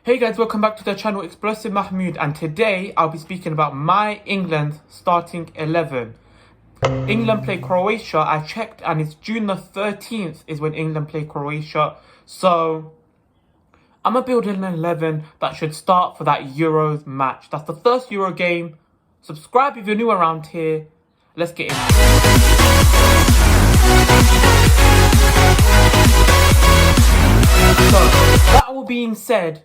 Hey guys, welcome back to the channel Xplosive Mahmood, and today I'll be speaking about my England starting 11. England play Croatia. I checked and it's June the 13th is when England play Croatia. So I'm going to build an 11 that should start for that Euros match. That's the first Euro game. Subscribe if you're new around here. Let's get in. So that all being said,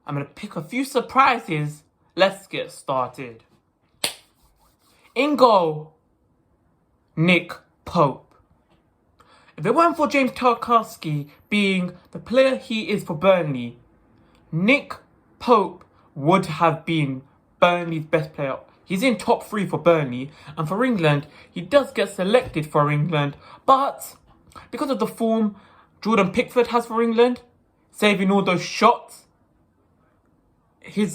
I'm going to pick a few surprises. Let's get started. In goal, Nick Pope. If it weren't for James Tarkowski being the player he is for Burnley, Nick Pope would have been Burnley's best player. He's in top 3 for Burnley, and for England, he does get selected for England, but because of the form Jordan Pickford has for England, saving all those shots, he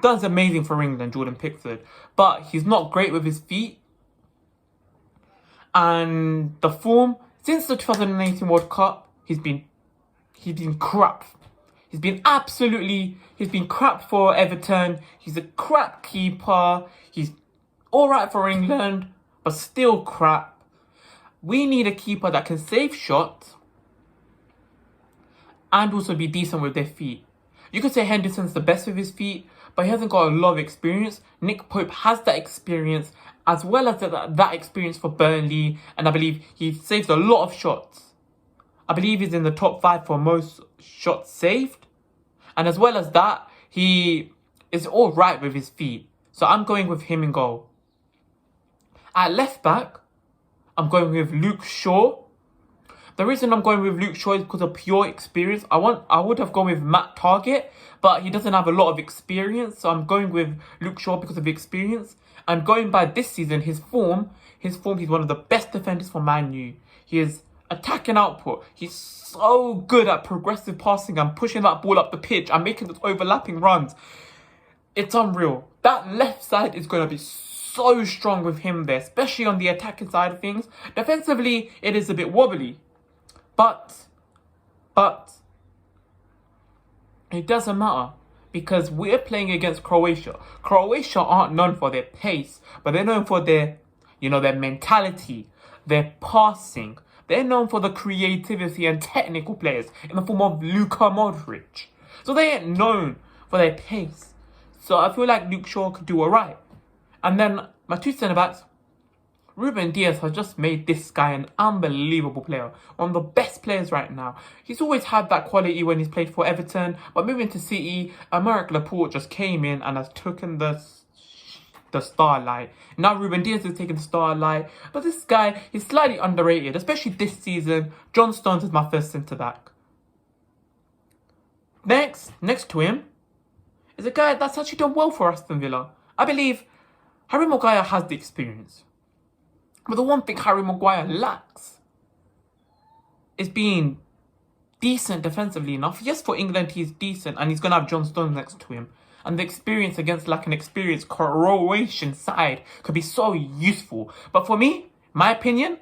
does amazing for England, Jordan Pickford, but he's not great with his feet. And the form since the 2018 World Cup, he's been crap. He's been crap for Everton. He's a crap keeper. He's all right for England, but still crap. We need a keeper that can save shots and also be decent with their feet. You could say Henderson's the best with his feet, but he hasn't got a lot of experience. Nick Pope has that experience, as well as that experience for Burnley, and I believe he saves a lot of shots. I believe he's in the top 5 for most shots saved. And as well as that, he is all right with his feet. So I'm going with him in goal. At left back, I'm going with Luke Shaw. The reason I'm going with Luke Shaw is because of pure experience. I would have gone with Matt Target, but he doesn't have a lot of experience. So I'm going with Luke Shaw because of experience. And going by this season, his form, he's one of the best defenders for Man U. He is attacking output. He's so good at progressive passing and pushing that ball up the pitch and making those overlapping runs. It's unreal. That left side is going to be so strong with him there, especially on the attacking side of things. Defensively, it is a bit wobbly. But it doesn't matter because we're playing against Croatia. Croatia aren't known for their pace, but they're known for their mentality, their passing. They're known for the creativity and technical players in the form of Luka Modric. So they ain't known for their pace. So I feel like Luke Shaw could do alright. And then my 2 centre-backs, Reuben Diaz has just made this guy an unbelievable player. One of the best players right now. He's always had that quality when he's played for Everton. But moving to City, Aymeric Laporte just came in and has taken the starlight. Now Reuben Diaz is taking the starlight. But this guy is slightly underrated, especially this season. John Stones is my first centre-back. Next to him is a guy that's actually done well for Aston Villa. I believe Harry Maguire has the experience. But the one thing Harry Maguire lacks is being decent defensively enough. Yes, for England, he's decent and he's going to have John Stones next to him. And the experience against an experienced Croatian side could be so useful. But for me, my opinion,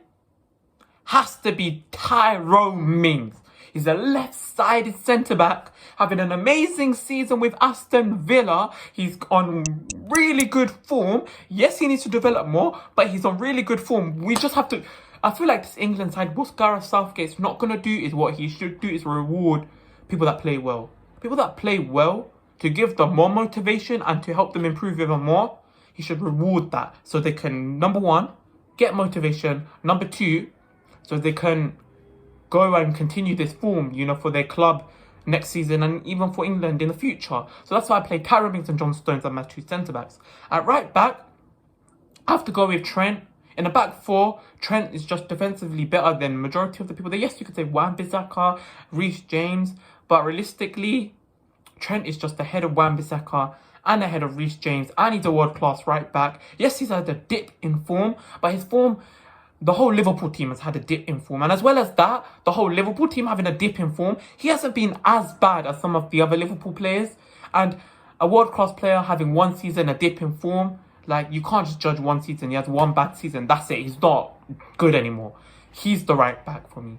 has to be Tyrone Mings. He's a left-sided centre-back, having an amazing season with Aston Villa. He's on really good form. Yes, he needs to develop more, but he's on really good form. We just have to... I feel like this England side, what Gareth Southgate's not going to do is what he should do is reward people that play well. People that play well, to give them more motivation and to help them improve even more, he should reward that. So they can, number 1, get motivation. Number 2, so they can go and continue this form, for their club next season and even for England in the future. So that's why I play Tyrone Mings and John Stones as my 2 centre-backs. At right back, I have to go with Trent. In the back 4, Trent is just defensively better than majority of the people there. Yes, you could say Wan-Bissaka, Reece James, but realistically, Trent is just ahead of Wan-Bissaka and ahead of Reece James, and he's a world-class right back. Yes, he's had a dip in form, but his form... The whole Liverpool team has had a dip in form. And as well as that, the whole Liverpool team having a dip in form, he hasn't been as bad as some of the other Liverpool players. And a world-class player having one season, a dip in form, like, you can't just judge one season. He has one bad season. That's it. He's not good anymore. He's the right back for me.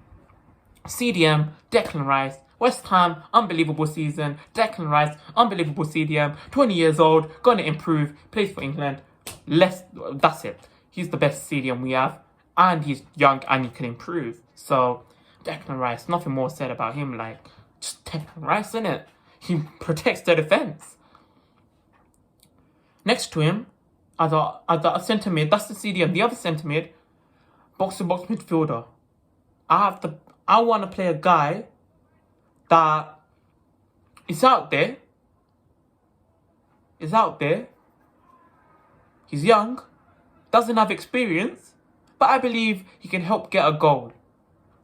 Cdm, Declan Rice, West Ham, unbelievable season. Declan Rice, unbelievable CDM. 20 years old, gonna improve. Plays for England. That's it. He's the best CDM we have. And he's young and he can improve. So, Declan Rice, nothing more said about him. Like, just Declan Rice, innit? He protects the defence. Next to him, as a centre mid, that's the CDM. The other centre mid, box-to-box midfielder. I want to play a guy that is out there. He's young, doesn't have experience, but I believe he can help get a goal.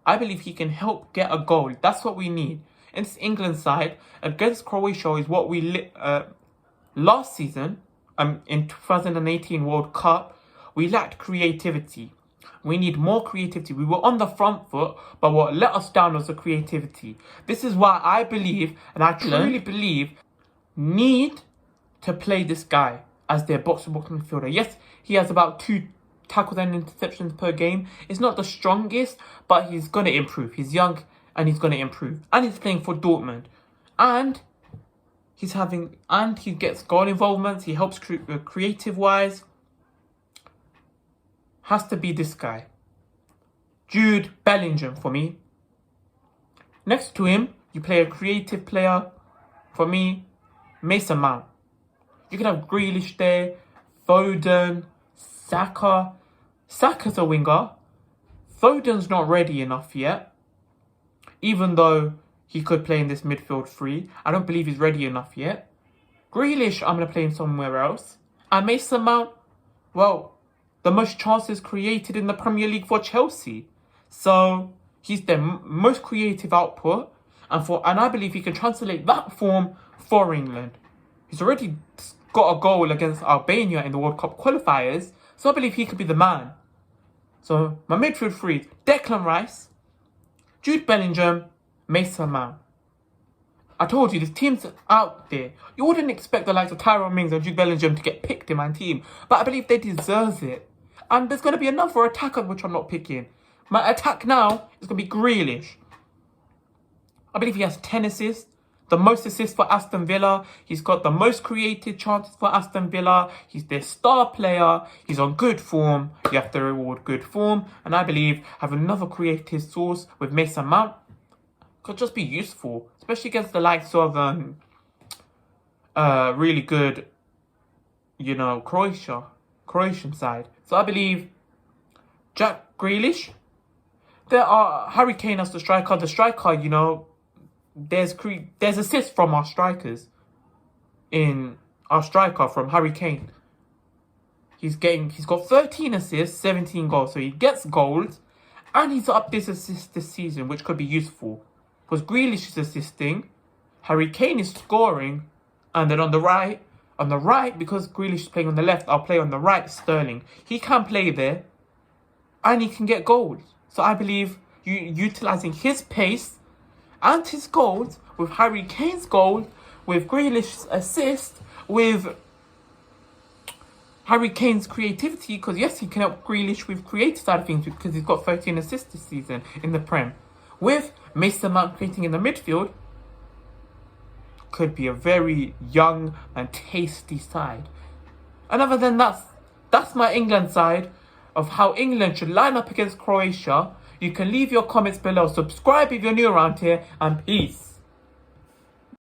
That's what we need. In this England side, against Croatia is what we last season, in 2018 World Cup, we lacked creativity. We need more creativity. We were on the front foot, but what let us down was the creativity. This is why I believe, and I truly believe, need to play this guy as their box-to-box midfielder. Yes, he has about 2 tackles and interceptions per game. It's not the strongest, but he's going to improve. He's young and he's going to improve. And he's playing for Dortmund. And he gets goal involvements. He helps creative-wise. Has to be this guy. Jude Bellingen for me. Next to him, you play a creative player. For me, Mason Mount. You can have Grealish there, Foden, Saka. Saka's a winger. Foden's not ready enough yet. Even though he could play in this midfield three, I don't believe he's ready enough yet. Grealish, I'm going to play him somewhere else. And Mason Mount, well, the most chances created in the Premier League for Chelsea. So, he's their most creative output. And I believe he can translate that form for England. He's already got a goal against Albania in the World Cup qualifiers. So, I believe he could be the man. So, my midfield three, Declan Rice, Jude Bellingham, Mason Mount. I told you, this team's out there. You wouldn't expect the likes of Tyrone Mings and Jude Bellingham to get picked in my team. But I believe they deserve it. And there's going to be another attacker which I'm not picking. My attack now is going to be Grealish. I believe he has 10 assists. The most assists for Aston Villa. He's got the most creative chances for Aston Villa. He's their star player. He's on good form. You have to reward good form. And I believe having another creative source with Mason Mount could just be useful. Especially against the likes of really good, Croatian side. So I believe Jack Grealish. There are Harry Kane as the striker. The striker, there's assists from our strikers. In our striker from Harry Kane. He's got 13 assists, 17 goals. So he gets goals. And he's up this assist this season, which could be useful. Because Grealish is assisting. Harry Kane is scoring. And then on the right, because Grealish is playing on the left, I'll play on the right, Sterling. He can play there. And he can get goals. So I believe utilising his pace and his goals, with Harry Kane's goal, with Grealish's assist, with Harry Kane's creativity, because yes, he can help Grealish with creative side of things because he's got 13 assists this season in the Prem. With Mason Mount creating in the midfield, could be a very young and tasty side. And other than that, that's my England side of how England should line up against Croatia. You can leave your comments below. Subscribe if you're new around here, and peace.